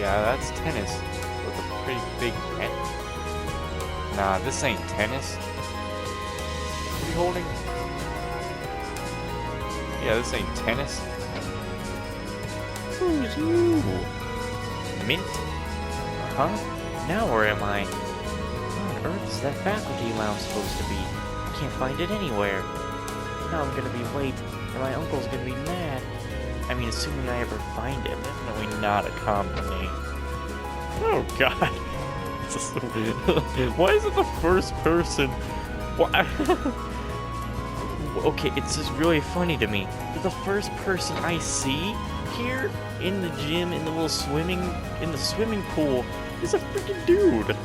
Yeah, that's tennis with a pretty big net. Nah, this ain't tennis. What are you holding? Yeah, this ain't tennis. Who's you? Mint? Huh? Now where am I? Where on earth is that faculty lounge supposed to be? I can't find it anywhere. Now I'm gonna be late, and my uncle's gonna be mad. I mean, assuming I ever find him. Definitely not a company. Oh god. Why is it the first person? Why? Okay, it's just really funny to me that the first person I see here in the gym, in the swimming pool, is a freaking dude.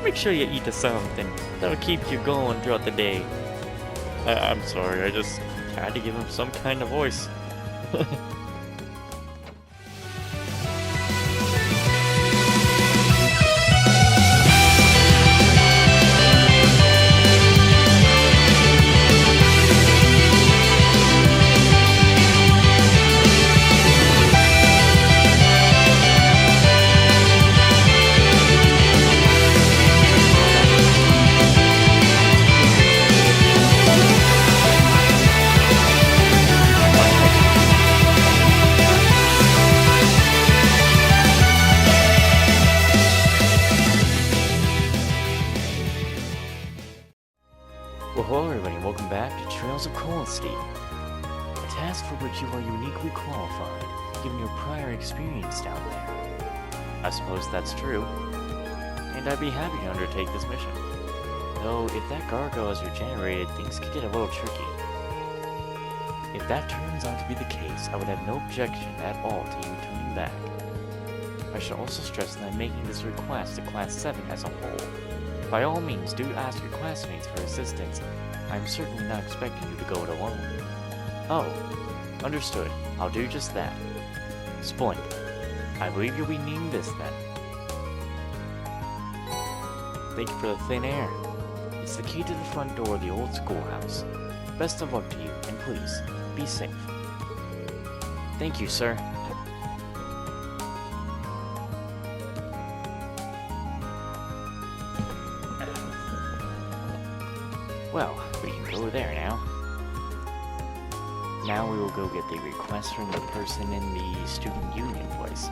Make sure you eat something. That'll keep you going throughout the day. I'm sorry, I just had to give him some kind of voice. Well, hello everybody, and welcome back to Trails of Colstein, a task for which you are uniquely qualified, given your prior experience down there. I suppose that's true, and I'd be happy to undertake this mission. Though, if that gargoyle is regenerated, things could get a little tricky. If that turns out to be the case, I would have no objection at all to you returning back. I should also stress that I'm making this request to Class 7 as a whole. By all means, do ask your classmates for assistance. I'm certainly not expecting you to go it alone. Oh, understood. I'll do just that. Splendid. I believe you'll be needing this then. Thank you for the thin air. It's the key to the front door of the old schoolhouse. Best of luck to you, and please, be safe. Thank you, sir. Well, we can go there now. Now we will go get the request from the person in the student union place.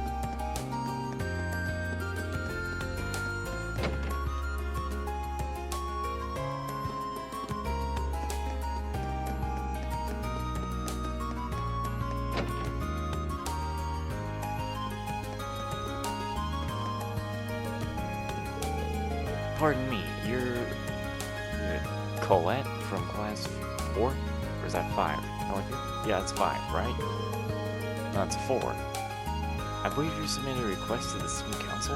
Pardon me, you're Colette from class 4? Or is that 5? No, yeah, it's 5, right? No, it's 4. I believe you submitted a request to the student council?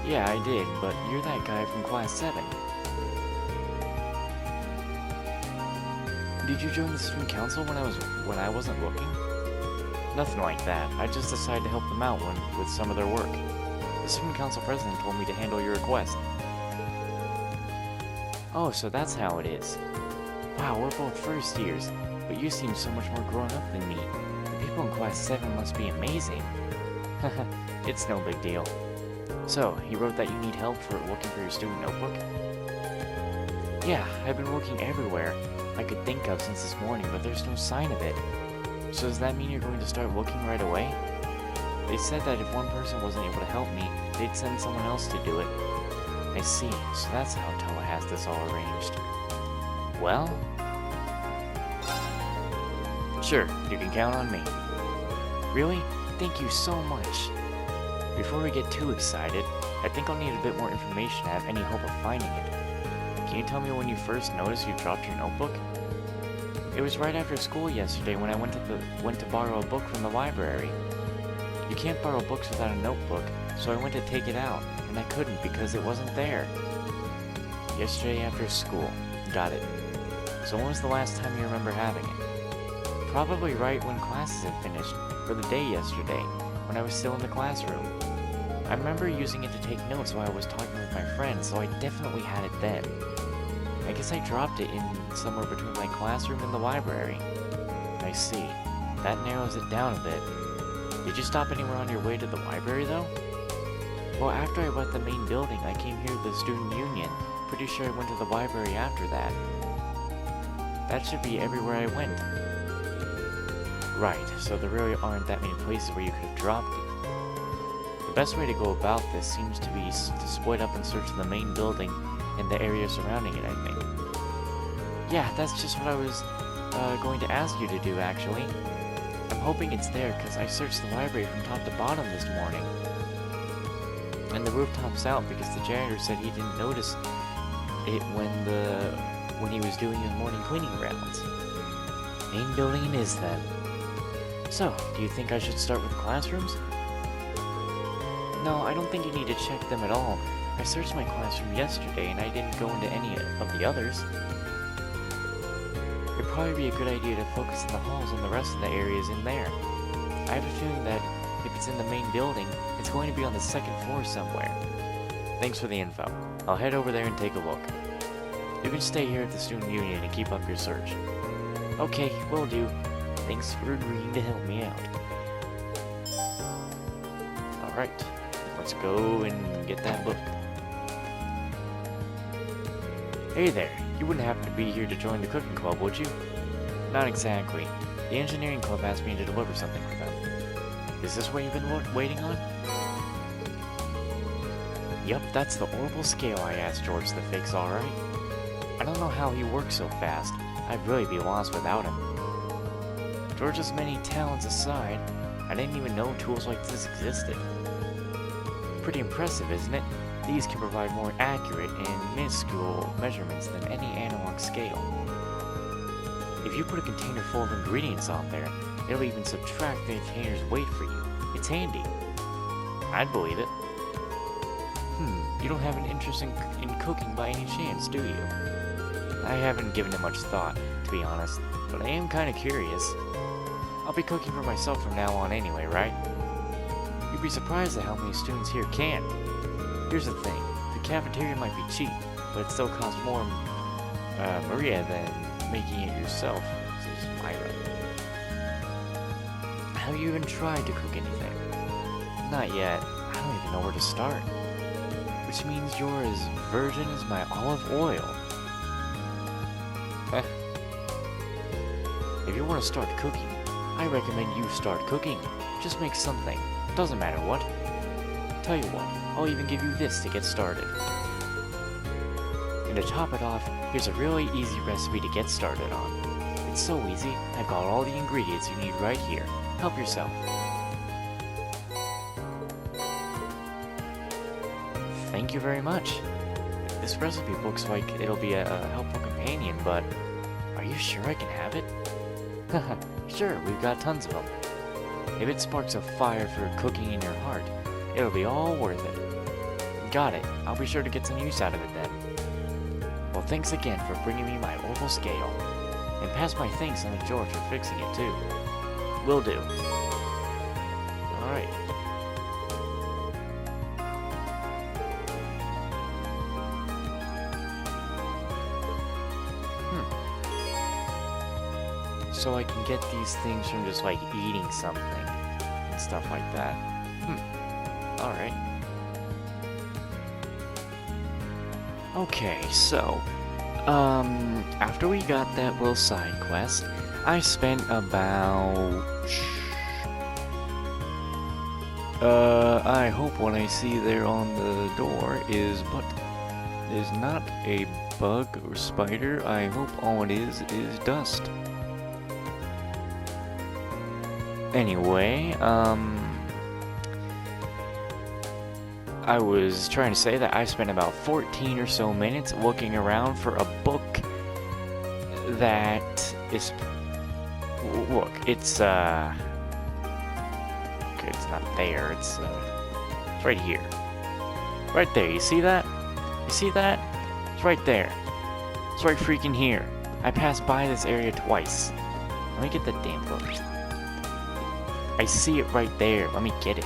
Yeah, I did, but you're that guy from class 7. Did you join the student council when I wasn't looking? Nothing like that. I just decided to help them out with some of their work. The student council president told me to handle your request. Oh, so that's how it is. Wow, we're both first years, but you seem so much more grown up than me. The people in class 7 must be amazing. Haha, it's no big deal. So, you wrote that you need help for looking for your student notebook? Yeah, I've been looking everywhere I could think of since this morning, but there's no sign of it. So does that mean you're going to start looking right away? They said that if one person wasn't able to help me, they'd send someone else to do it. I see, so that's how Toa has this all arranged. Well? Sure, you can count on me. Really? Thank you so much. Before we get too excited, I think I'll need a bit more information to have any hope of finding it. Can you tell me when you first noticed you dropped your notebook? It was right after school yesterday when I went to borrow a book from the library. You can't borrow books without a notebook, so I went to take it out, and I couldn't because it wasn't there. Yesterday after school. Got it. So when was the last time you remember having it? Probably right when classes had finished, for the day yesterday, when I was still in the classroom. I remember using it to take notes while I was talking with my friends, so I definitely had it then. I guess I dropped it in somewhere between my classroom and the library. I see. That narrows it down a bit. Did you stop anywhere on your way to the library, though? Well, after I left the main building, I came here to the student union. Pretty sure I went to the library after that. That should be everywhere I went. Right, so there really aren't that many places where you could have dropped it. The best way to go about this seems to be to split up and search the main building and the area surrounding it, I think. Yeah, that's just what I was going to ask you to do, actually. I'm hoping it's there, because I searched the library from top to bottom this morning. And the rooftop's out because the janitor said he didn't notice it when he was doing his morning cleaning rounds. Main building it is then. So, do you think I should start with the classrooms? No, I don't think you need to check them at all. I searched my classroom yesterday and I didn't go into any of the others. It'd probably be a good idea to focus on the halls and the rest of the areas in there. I have a feeling that if it's in the main building, it's going to be on the second floor somewhere. Thanks for the info. I'll head over there and take a look. You can stay here at the student union and keep up your search. Okay, will do. Thanks for agreeing to help me out. Alright, let's go and get that book. Hey there, you wouldn't happen to be here to join the cooking club, would you? Not exactly. The engineering club asked me to deliver something for them. Is this what you've been waiting on? Yup, that's the orbital scale I asked George to fix, alright. I don't know how he works so fast. I'd really be lost without him. George's many talents aside, I didn't even know tools like this existed. Pretty impressive, isn't it? These can provide more accurate and minuscule measurements than any analog scale. If you put a container full of ingredients on there, it'll even subtract the container's weight for you. It's handy. I'd believe it. You don't have an interest in cooking by any chance, do you? I haven't given it much thought, to be honest, but I am kind of curious. I'll be cooking for myself from now on anyway, right? You'd be surprised at how many students here can. Here's the thing, the cafeteria might be cheap, but it still costs more, Maria, than making it yourself, says Myra. Have you even tried to cook anything? Not yet. I don't even know where to start. Which means you're as virgin as my olive oil. If you want to start cooking, I recommend you start cooking. Just make something. Doesn't matter what. Tell you what, I'll even give you this to get started. And to top it off, here's a really easy recipe to get started on. It's so easy, I've got all the ingredients you need right here. Help yourself. Thank you very much. This recipe looks like it'll be a helpful companion, but are you sure I can have it? Haha, sure, we've got tons of them. If it sparks a fire for cooking in your heart, it'll be all worth it. Got it. I'll be sure to get some use out of it then. Well, thanks again for bringing me my orbital scale. And pass my thanks on to George for fixing it too. Will do. Alright. So I can get these things from just like eating something and stuff like that. Alright. Okay, so after we got that little side quest, I spent about I hope what I see there on the door is not a bug or spider. I hope all it is dust. Anyway, I was trying to say that I spent about 14 or so minutes looking around for a book that is... Look, it's, okay, it's not there, it's right here. Right there, you see that? You see that? It's right there. It's right freaking here. I passed by this area twice. Let me get the damn book. I see it right there. Let me get it.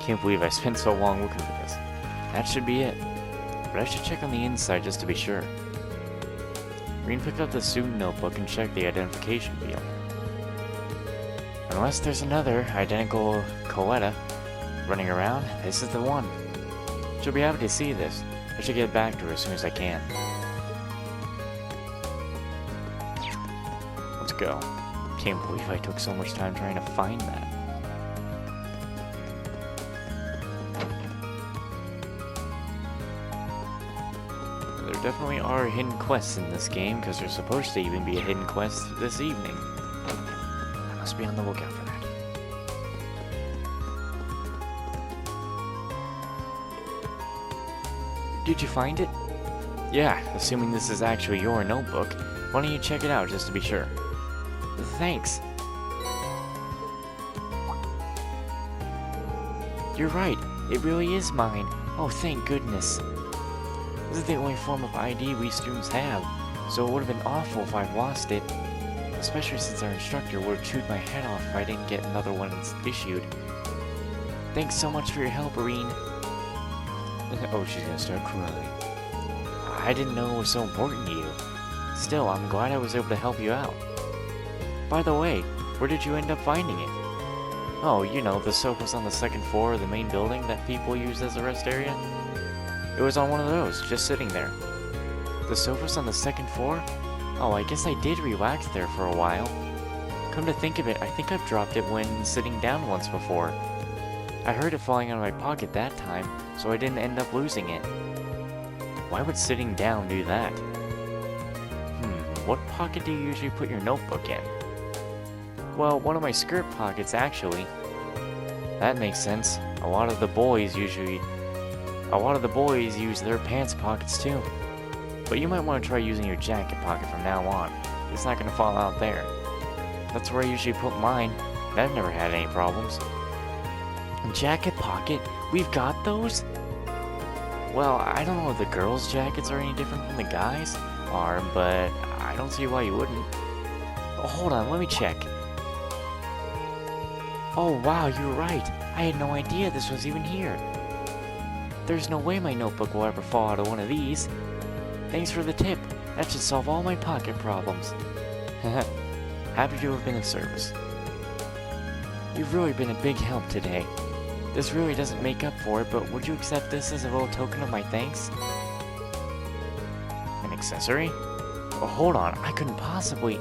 Can't believe I spent so long looking for this. That should be it. But I should check on the inside just to be sure. Reen picked up the student notebook and checked the identification field. Unless there's another identical Coletta running around, this is the one. She'll be happy to see this. I should get back to her as soon as I can. Let's go. Can't believe I took so much time trying to find that. There definitely are hidden quests in this game, because there's supposed to even be a hidden quest this evening. I must be on the lookout for that. Did you find it? Yeah, assuming this is actually your notebook. Why don't you check it out just to be sure? Thanks. You're right, it really is mine. Oh, thank goodness. This is the only form of ID we students have, so it would have been awful if I've lost it. Especially since our instructor would have chewed my head off if I didn't get another one issued. Thanks so much for your help, Reen. Oh, she's gonna start crying. I didn't know it was so important to you. Still, I'm glad I was able to help you out. By the way, where did you end up finding it? Oh, you know, the sofas on the second floor of the main building that people use as a rest area? It was on one of those, just sitting there. The sofas on the second floor? Oh, I guess I did relax there for a while. Come to think of it, I think I've dropped it when sitting down once before. I heard it falling out of my pocket that time, so I didn't end up losing it. Why would sitting down do that? What pocket do you usually put your notebook in? Well, one of my skirt pockets, actually. That makes sense. A lot of the boys use their pants pockets too. But you might want to try using your jacket pocket from now on. It's not going to fall out there. That's where I usually put mine. I've never had any problems. Jacket pocket? We've got those? Well, I don't know if the girls' jackets are any different from the guys' are, but I don't see why you wouldn't. Oh, hold on, let me check. Oh wow, you're right. I had no idea this was even here. There's no way my notebook will ever fall out of one of these. Thanks for the tip. That should solve all my pocket problems. Happy to have been of service. You've really been a big help today. This really doesn't make up for it, but would you accept this as a little token of my thanks? An accessory? Oh, hold on, I couldn't possibly...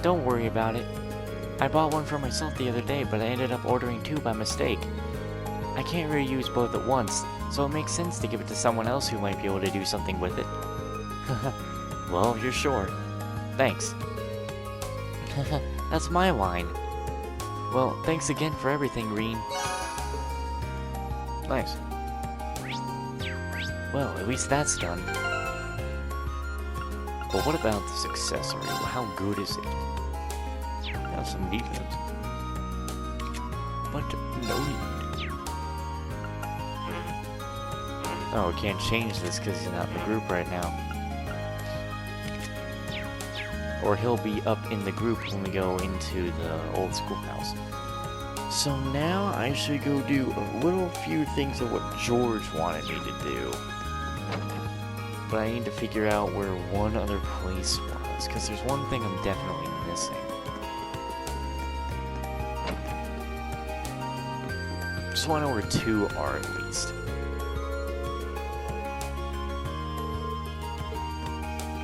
Don't worry about it. I bought one for myself the other day, but I ended up ordering two by mistake. I can't really use both at once, so it makes sense to give it to someone else who might be able to do something with it. Well, you're sure. Thanks. That's my line. Well, thanks again for everything, Reen. Nice. Well, at least that's done. But what about this accessory? Well, how good is it? Have some defense. But no need. Oh, we can't change this because he's not in the group right now. Or he'll be up in the group when we go into the old schoolhouse. So now I should go do a little few things of what George wanted me to do. But I need to figure out where one other place was, because there's one thing I'm definitely missing. Just want to know where two are at least.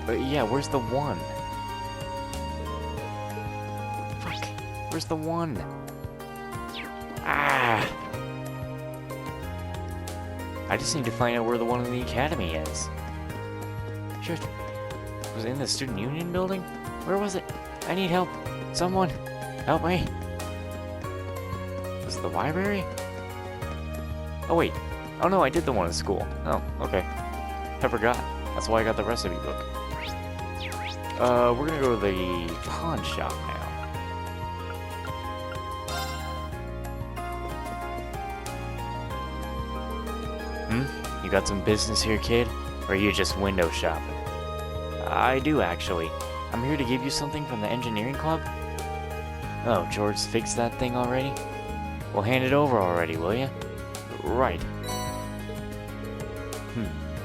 But yeah, where's the one? Fuck, where's the one? Ah! I just need to find out where the one in the academy is. Shit. Was it in the student union building? Where was it? I need help. Someone, help me. Was it the library? Oh wait. Oh no, I did the one at school. Oh, okay. I forgot. That's why I got the recipe book. We're gonna go to the pawn shop now. You got some business here, kid? Or are you just window shopping? I do, actually. I'm here to give you something from the engineering club. Oh, George fixed that thing already? Well, hand it over already, will ya? Right.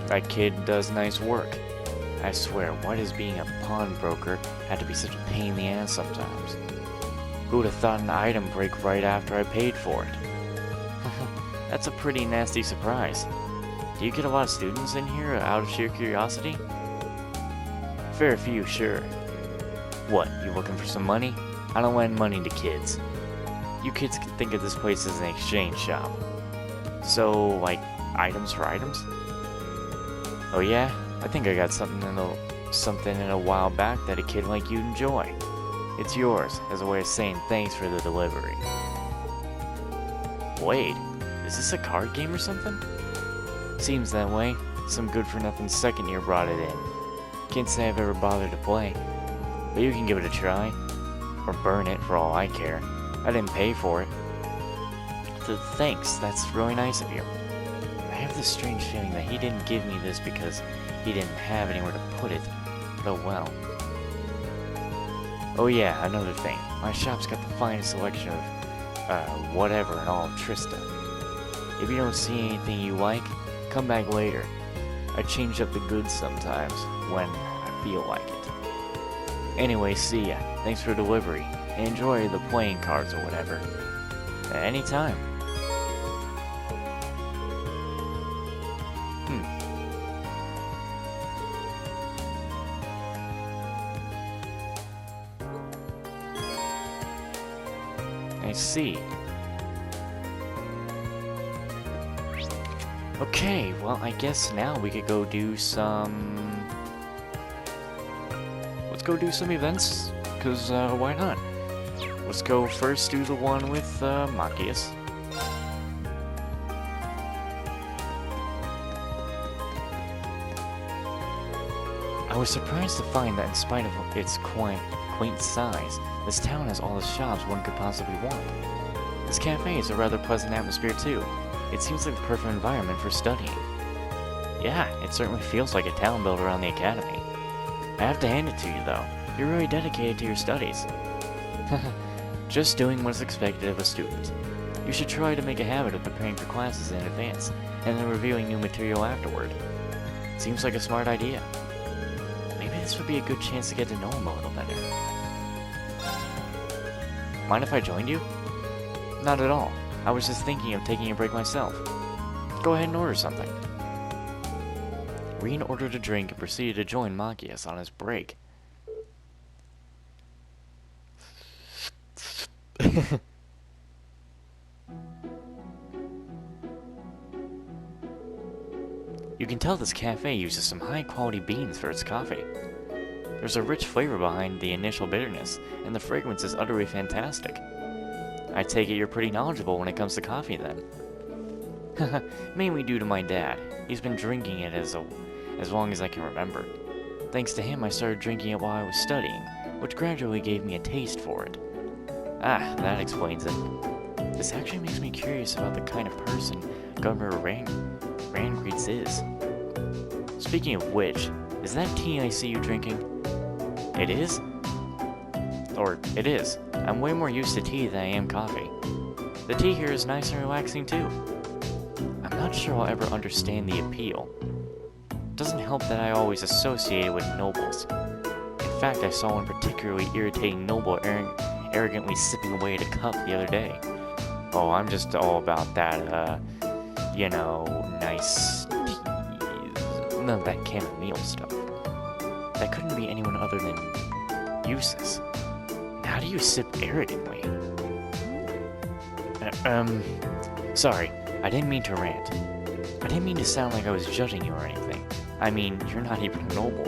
That kid does nice work. I swear, why does being a pawnbroker have to be such a pain in the ass sometimes? Who would have thought an item break right after I paid for it? That's a pretty nasty surprise. Do you get a lot of students in here out of sheer curiosity? Fair few, sure. What, you looking for some money? I don't lend money to kids. You kids can think of this place as an exchange shop. So, like, items for items? Oh yeah? I think I got something in a while back that a kid like you'd enjoy. It's yours, as a way of saying thanks for the delivery. Wait, is this a card game or something? Seems that way. Some good-for-nothing second year brought it in. Can't say I've ever bothered to play. But you can give it a try. Or burn it, for all I care. I didn't pay for it. Thanks, that's really nice of you. I have this strange feeling that he didn't give me this because he didn't have anywhere to put it. But oh well. Oh yeah, another thing. My shop's got the finest selection of, whatever in all of Trista. If you don't see anything you like, come back later. I change up the goods sometimes, when I feel like it. Anyway, see ya. Thanks for delivery. And enjoy the playing cards or whatever. Anytime. I see. Okay, well, I guess now we could go do some... Let's go do some events, because, why not? Let's go first do the one with, Machias. I was surprised to find that in spite of its quaint size, this town has all the shops one could possibly want. This cafe is a rather pleasant atmosphere too. It seems like the perfect environment for studying. Yeah, it certainly feels like a town built around the academy. I have to hand it to you though, you're really dedicated to your studies. Just doing what's expected of a student. You should try to make a habit of preparing for classes in advance, and then reviewing new material afterward. Seems like a smart idea. Maybe this would be a good chance to get to know him a little better. Mind if I joined you? Not at all. I was just thinking of taking a break myself. Go ahead and order something. Reen ordered a drink and proceeded to join Machias on his break. You can tell this cafe uses some high-quality beans for its coffee. There's a rich flavor behind the initial bitterness, and the fragrance is utterly fantastic. I take it you're pretty knowledgeable when it comes to coffee, then. Mainly due to my dad. He's been drinking it as long as I can remember. Thanks to him, I started drinking it while I was studying, which gradually gave me a taste for it. Ah, that explains it. This actually makes me curious about the kind of person Governor Rangreets is. Speaking of which, is that tea I see you drinking? It is? Or, it is. I'm way more used to tea than I am coffee. The tea here is nice and relaxing too. I'm not sure I'll ever understand the appeal. It doesn't help that I always associate it with nobles. In fact, I saw one particularly irritating noble arrogantly sipping away at a cup the other day. Oh, I'm just all about that, you know, nice teas. None of that chamomile stuff. That couldn't be anyone other than Eustace. How do you sip arrogantly? Sorry, I didn't mean to rant. I didn't mean to sound like I was judging you or anything. I mean, you're not even noble.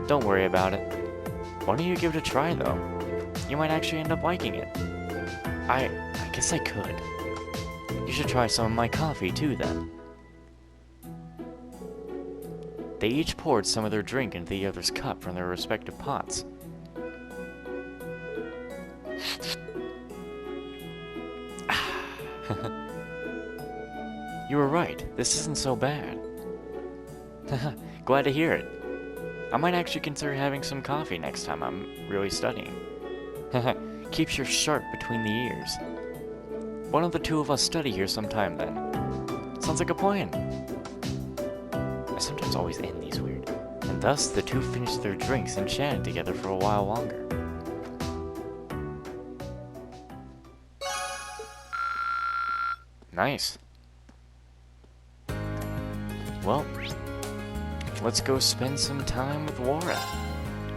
Don't worry about it. Why don't you give it a try, though? You might actually end up liking it. I guess I could. You should try some of my coffee, too, then. They each poured some of their drink into the other's cup from their respective pots. You were right. This isn't so bad. Glad to hear it. I might actually consider having some coffee next time I'm really studying. Keeps you sharp between the ears. Why don't the two of us study here sometime then? Sounds like a plan. I sometimes always end these weird. And thus, the two finished their drinks and chatted together for a while longer. Nice. Well, let's go spend some time with Laura.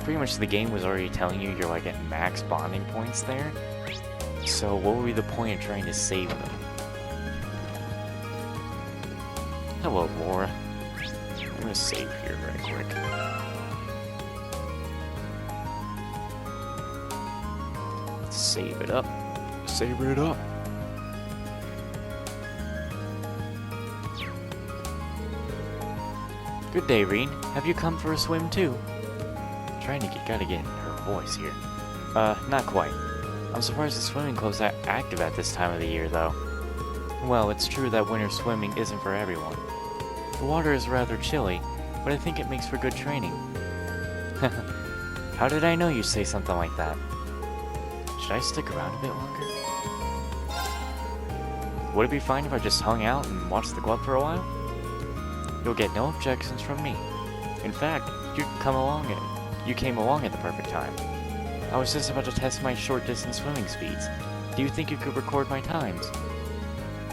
Pretty much the game was already telling you you're like at max bonding points there. So what would be the point of trying to save them? Hello, Laura. I'm gonna save here right quick. Save it up. Save it up. Good day, Reen. Have you come for a swim too? Gotta get in her voice here. Not quite. I'm surprised the swimming club's active at this time of the year, though. Well, it's true that winter swimming isn't for everyone. The water is rather chilly, but I think it makes for good training. How did I know you'd say something like that? Should I stick around a bit longer? Would it be fine if I just hung out and watched the club for a while? You'll get no objections from me. In fact, you came along at the perfect time. I was just about to test my short-distance swimming speeds. Do you think you could record my times?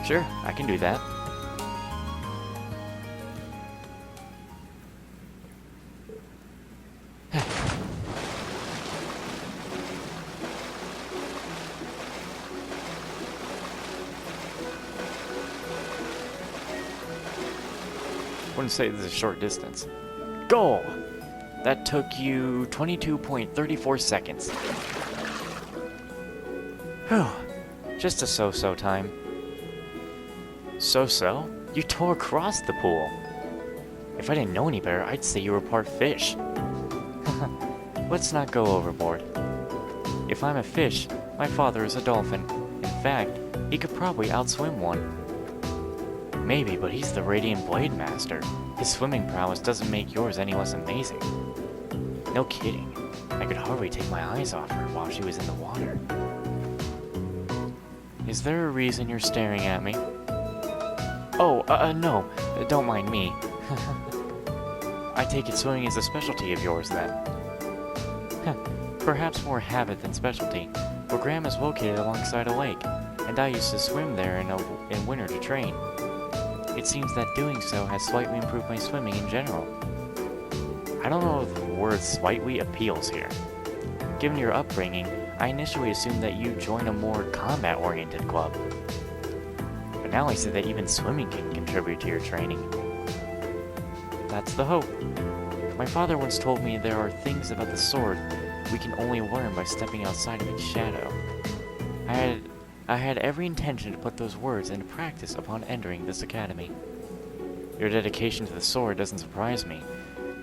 Sure, I can do that. Wouldn't say this is a short distance. Goal! That took you 22.34 seconds. Whew. Just a so-so time. So-so? You tore across the pool. If I didn't know any better, I'd say you were part fish. Let's not go overboard. If I'm a fish, my father is a dolphin. In fact, he could probably outswim one. Maybe, but he's the Radiant Blade Master. His swimming prowess doesn't make yours any less amazing. No kidding. I could hardly take my eyes off her while she was in the water. Is there a reason you're staring at me? Oh, no. Don't mind me. I take it swimming is a specialty of yours, then. Perhaps more habit than specialty. Graham is located alongside a lake, and I used to swim there in winter to train. It seems that doing so has slightly improved my swimming in general. I don't know if the word slightly appeals here. Given your upbringing, I initially assumed that you joined a more combat-oriented club. But now I see that even swimming can contribute to your training. That's the hope. My father once told me there are things about the sword we can only learn by stepping outside of its shadow. I had every intention to put those words into practice upon entering this academy. Your dedication to the sword doesn't surprise me.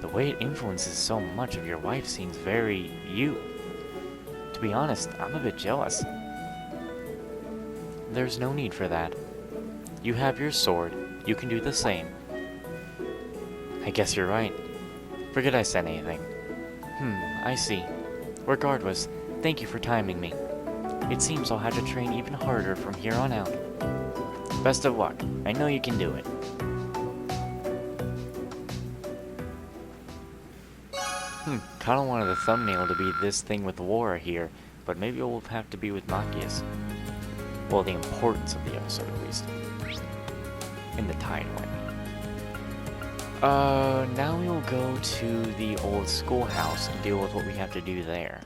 The way it influences so much of your life seems very you. To be honest, I'm a bit jealous. There's no need for that. You have your sword, you can do the same. I guess you're right. Forget I said anything. I see. Regardless, thank you for timing me. It seems I'll have to train even harder from here on out. Best of luck. I know you can do it. Kinda wanted the thumbnail to be this thing with Laura here, but maybe it will have to be with Machias. Well, the importance of the episode, at least. In the title, I mean. Now we will go to the old schoolhouse and deal with what we have to do there.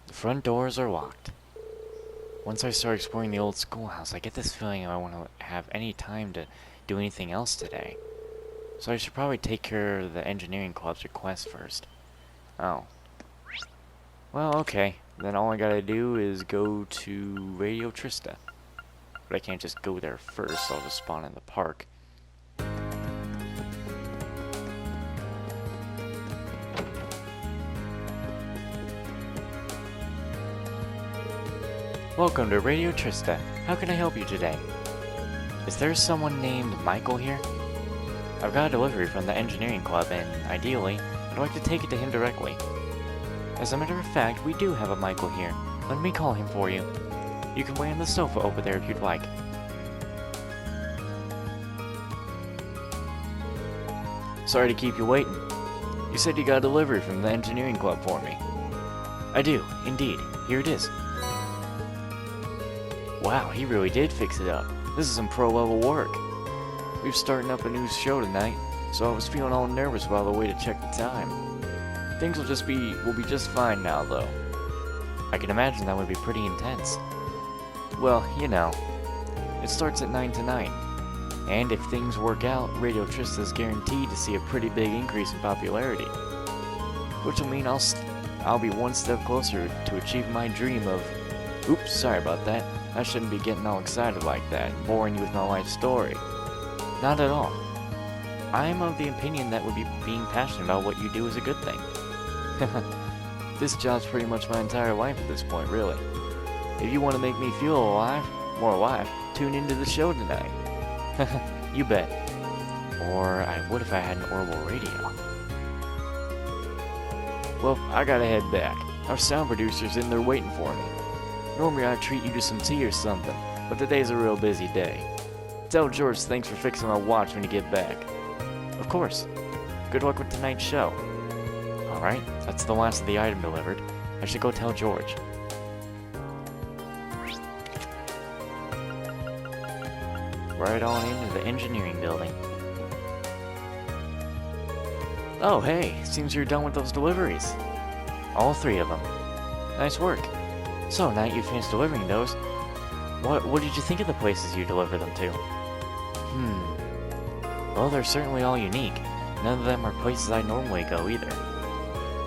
The front doors are locked. Once I start exploring the old schoolhouse, I get this feeling I want to have any time to do anything else today. So I should probably take care of the engineering club's request first. Oh. Well, okay. Then all I gotta do is go to Radio Trista. But I can't just go there first, so I'll just spawn in the park. Welcome to Radio Trista. How can I help you today? Is there someone named Michael here? I've got a delivery from the engineering club and, ideally, I'd like to take it to him directly. As a matter of fact, we do have a Michael here. Let me call him for you. You can wait on the sofa over there if you'd like. Sorry to keep you waiting. You said you got a delivery from the engineering club for me. I do, indeed. Here it is. Wow, he really did fix it up. This is some pro-level work. We're starting up a new show tonight, so I was feeling all nervous while I waited to check the time. Things will be just fine now, though. I can imagine that would be pretty intense. Well, you know, it starts at 9 tonight, and if things work out, Radio Trista is guaranteed to see a pretty big increase in popularity, which will mean I'll be one step closer to achieving my dream of... Oops, sorry about that. I shouldn't be getting all excited like that and boring you with my life story. Not at all. I am of the opinion that being passionate about what you do is a good thing. This job's pretty much my entire life at this point, really. If you want to make me feel more alive, tune into the show tonight. You bet. Or I would if I had an orbital radio. Well, I gotta head back. Our sound producer's in there waiting for me. Normally I'd treat you to some tea or something, but today's a real busy day. Tell George thanks for fixing my watch when you get back. Of course. Good luck with tonight's show. Alright, that's the last of the item delivered. I should go tell George. Right on into the engineering building. Oh, hey, seems you're done with those deliveries. All 3 of them. Nice work. So, now you finished delivering those, what did you think of the places you delivered them to? Well, they're certainly all unique. None of them are places I normally go either.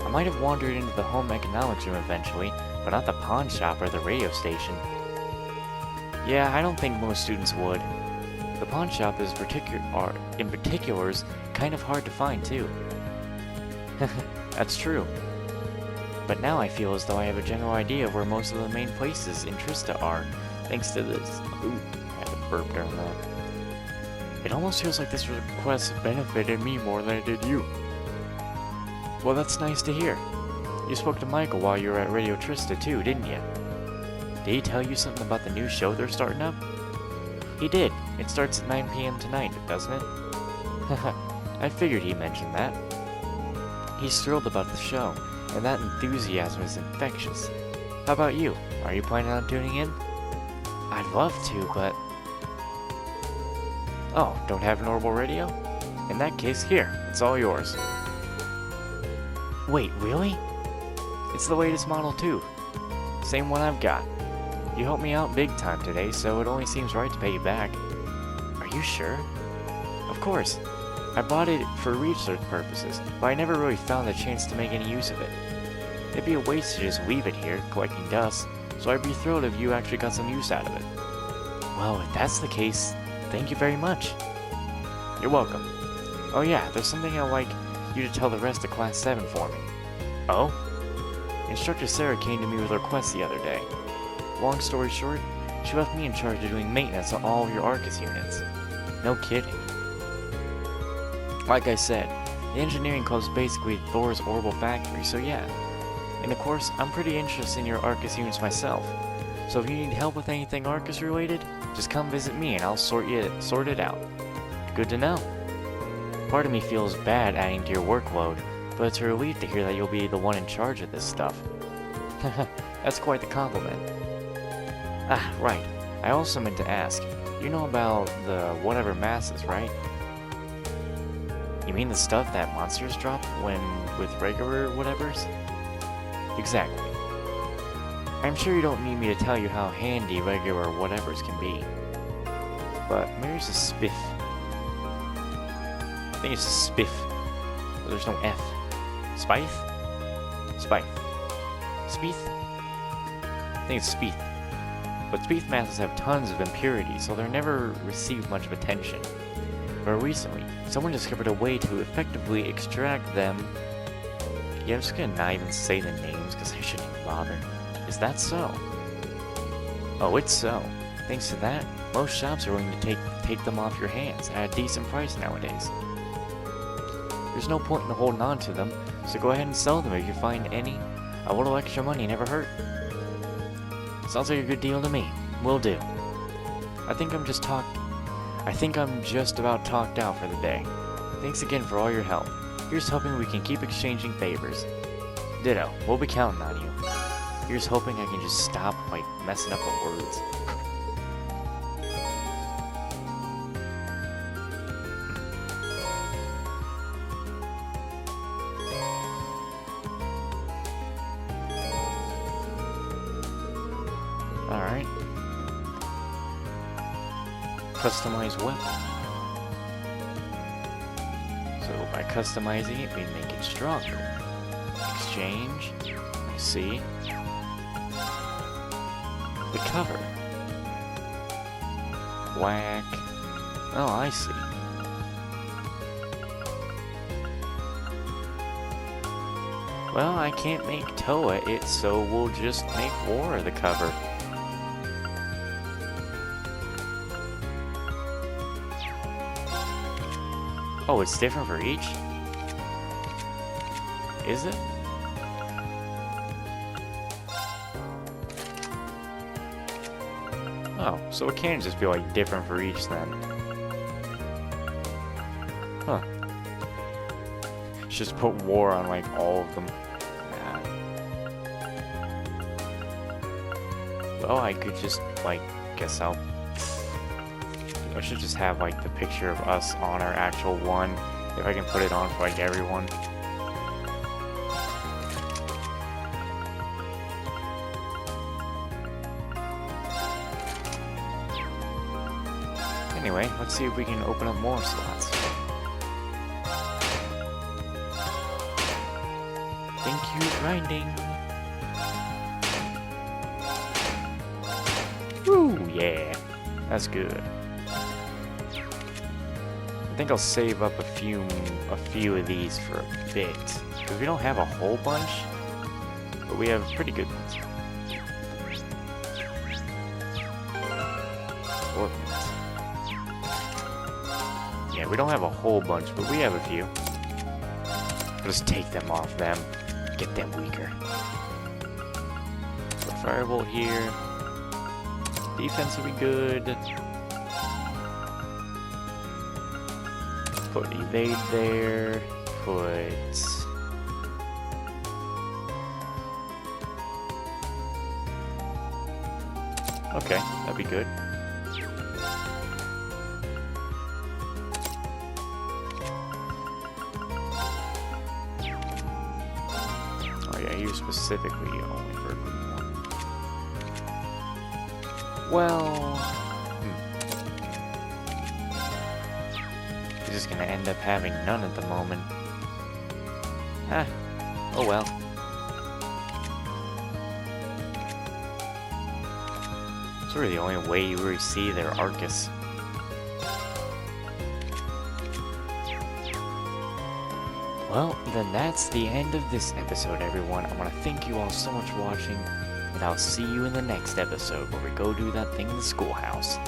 I might have wandered into the home economics room eventually, but not the pawn shop or the radio station. Yeah, I don't think most students would. The pawn shop in particular is kind of hard to find too. That's true. But now I feel as though I have a general idea of where most of the main places in Trista are, thanks to this. Ooh, I had to burp during that. It almost feels like this request benefited me more than it did you. Well, that's nice to hear. You spoke to Michael while you were at Radio Trista too, didn't you? Did he tell you something about the new show they're starting up? He did. It starts at 9 p.m. tonight, doesn't it? Haha, I figured he mentioned that. He's thrilled about the show, and that enthusiasm is infectious. How about you? Are you planning on tuning in? I'd love to, but... Oh, don't have an orbital radio? In that case, here, it's all yours. Wait, really? It's the latest model too. Same one I've got. You helped me out big time today, so it only seems right to pay you back. Are you sure? Of course. I bought it for research purposes, but I never really found the chance to make any use of it. It'd be a waste to just leave it here, collecting dust, so I'd be thrilled if you actually got some use out of it. Well, if that's the case, thank you very much. You're welcome. Oh yeah, there's something I'd like you to tell the rest of Class 7 for me. Oh? Instructor Sarah came to me with a request the other day. Long story short, she left me in charge of doing maintenance on all of your Arcus units. No kidding. Like I said, the engineering club's basically Thor's orbital factory, so yeah. And of course, I'm pretty interested in your Arcus units myself. So if you need help with anything Arcus related, just come visit me and I'll sort it out. Good to know. Part of me feels bad adding to your workload, but it's a relief to hear that you'll be the one in charge of this stuff. That's quite the compliment. Ah, right. I also meant to ask, you know about the whatever masses, right? You mean the stuff that monsters drop with regular whatevers? Exactly. I'm sure you don't need me to tell you how handy regular whatevers can be. But there's a spiff. I think it's a spiff. But there's no F. Spithe? Spithe. Spieth? I think it's Spieth. But Spieth masses have tons of impurities, so they're never received much of attention. But recently, someone discovered a way to effectively extract them. Yeah, I'm just gonna not even say the names because I shouldn't even bother. Is that so? Oh, it's so. Thanks to that, most shops are willing to take them off your hands at a decent price nowadays. There's no point in holding on to them, so go ahead and sell them if you find any A little extra money never hurt. Sounds like a good deal to me. Will do. I think I'm just about talked out for the day. Thanks again for all your help. Here's hoping we can keep exchanging favors. Ditto. We'll be counting on you. Here's hoping I can just stop, like, messing up the words. Alright. Customize weapon. So by customizing it, we make it stronger. Exchange. I see. The cover. Whack. Oh, I see. Well, I can't make Toa it, so we'll just make War the cover. Oh, it's different for each? Is it? Oh, so it can just be like different for each then. Huh. Just put War on like all of them. Nah. Well, I could just like, guess I should just have like the picture of us on our actual one, if I can put it on for like everyone. Anyway, let's see if we can open up more slots. Thank you, grinding. Woo, yeah, that's good. I think I'll save up a few of these for a bit, because we don't have a whole bunch, but we have pretty good ones. Ornament. Yeah, we don't have a whole bunch, but we have a few. Just take them off them, get them weaker. Put Firebolt here. Defense will be good. Put Evade there. Put... Okay, that'd be good. Oh yeah, you specifically only for a group one. Well... He's just gonna end up having none at the moment. Ah, oh well. It's really the only way you really see their Arcus. Well, then that's the end of this episode, everyone. I want to thank you all so much for watching, and I'll see you in the next episode where we go do that thing in the schoolhouse.